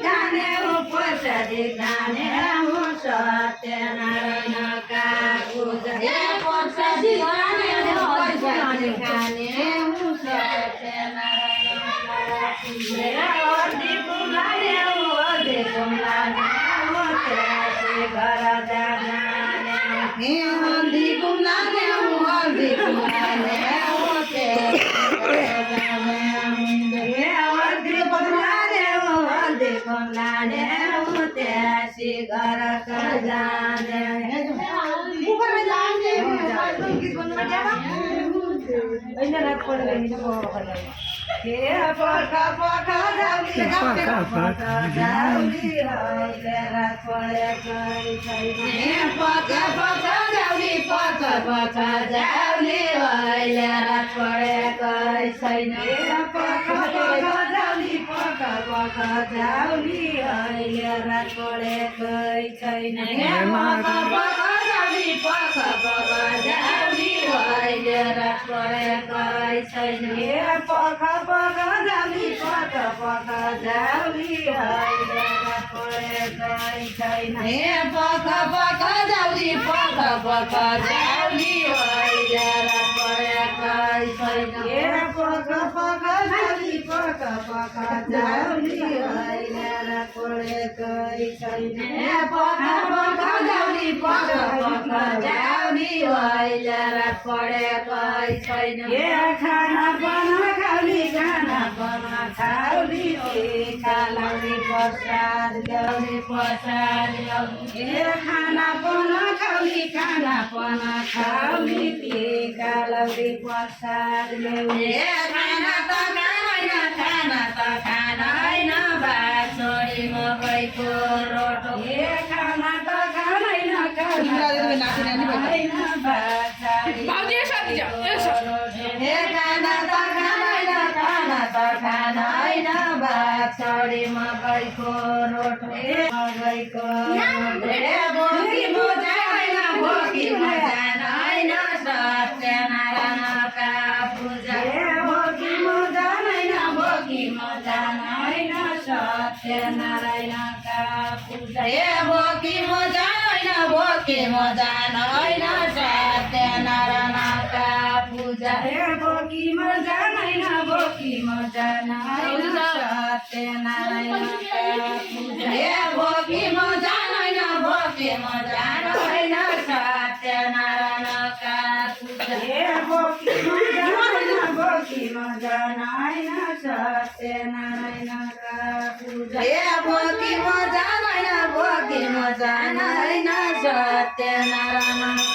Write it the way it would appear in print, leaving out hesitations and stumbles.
खाने प्रसादी खाने सत्यनारायण का पूजा प्रसादी खाने सत्यनारायण हल्दी कुमारे घर जाने हल्दी कुमारे हल्दी कुमारे घर का जाने खाना बना खाली खाना बना खाली खाली प्रसाद खाना बना खाली खाना बना खाली खाली प्रसाद खाना त खाना भात छोडी मकैको रोटो खाना त खाँदैन भात छोडी मकैको रोटो मकैको बोकी मोजादैन सत्यनारायणका पूजा बोकी मोजादैन सत्यनारायणका पूजा बोकी मोजादैन सत्यनारायणका पूजा बोकी मोजादैन सत्यनारायणका पूजा बोकी मोजादैन सत्यनारायणका पूजा बोकी मोजादैन सत्यनारायणका पूजा बोकी मोजादैन सत्यनारायण